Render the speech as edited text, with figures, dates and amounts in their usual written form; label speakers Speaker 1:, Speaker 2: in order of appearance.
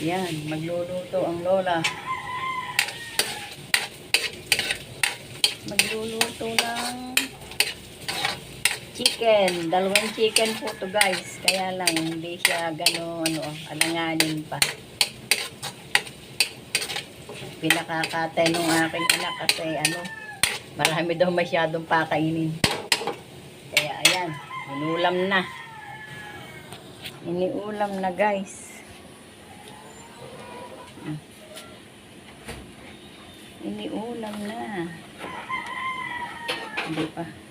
Speaker 1: Yan, magluluto ang lola. Magluluto ng chicken. Dalawang chicken po to guys. Kaya lang, hindi siya gano'n, alanganin pa. Pinakakatay nung aking anak kasi, marami daw masyadong pakainin. Kaya, ayan, inulam na. Iniulam na guys. Iniulam na. Hindi pa.